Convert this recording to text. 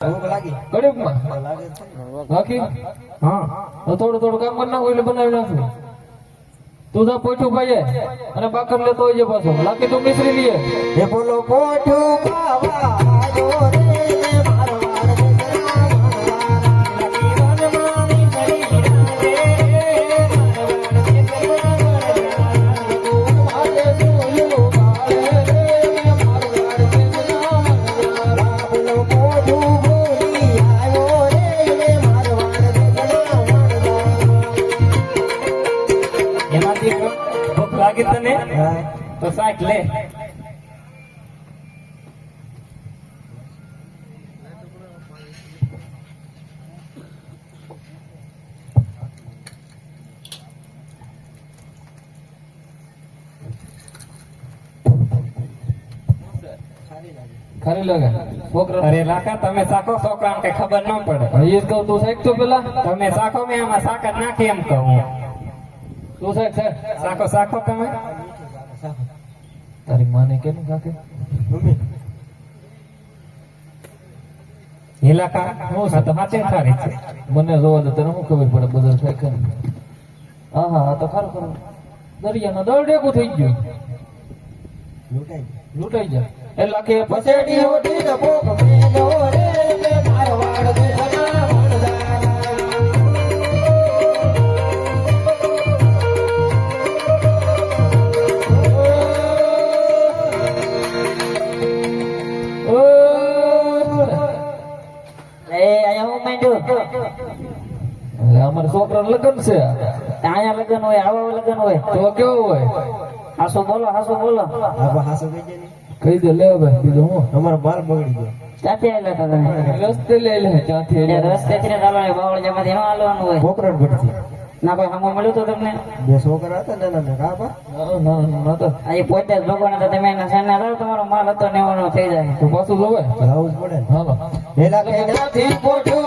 થોડું કામ કરી નાખું એટલે બનાવી નાખું. તું તો પોઠું ખાઈએ અને બાકર લેતો હોય પાછો લાકી તું મિશ્રી લઈએ. એ બોલો પોઠું ખાવા તને તો સાક લે. ખરી લાગે છોકરા. અરે લાખા તમે સાખો છોકરા કઈ ખબર ન પડે. એ જ કહું તું સાહેબ તો પેલા તમે સાખો મેં આમાં સાકર નાખી એમ કહું. તું સાહેબ સાખો સાખો તમે તારી માને કેમ કાકે હિલાકા હું તો હાથે ખારી છે. મને જોવા દે તને શું ખબર પડે બધા ફેંકે. હા હા હા તો ખરું ખરું દરિયાનો દળ ડેકું થઈ ગયું લૂંટાઈ જાય એટલે કે પછેડી ઓઢી ને પોક મેલો રે લે મારવાડ દુખના અમારે છોકરા લગ્ન છે. અહીંયા લગ્ન હોય આવા લગ્ન હોય તો કેવું હોય? હાસો બોલો કહી દે લે ભાઈ બીજું હું અમારો માલ બગડી ગયો. ક્યાંથી આવેલા હતા રસ્તે લઈ લે ત્યાંથી રસ્તેથી ચાલવાનું બાવળ જમાંથી ન હાલવાનું હોય. પોકરણ પડતી ના કોઈ સામો મળ્યું તો તમને બે છોકરા હતા નાના કાપા આજે પોતે જ ભગવાન હતા તમે એના સામે લાવો તમારો માલ હતો ને એવાનો થઈ જાય તો પાછું જોવે લાવવું જ પડે ને. હાલો પેલા કઈ પોઠું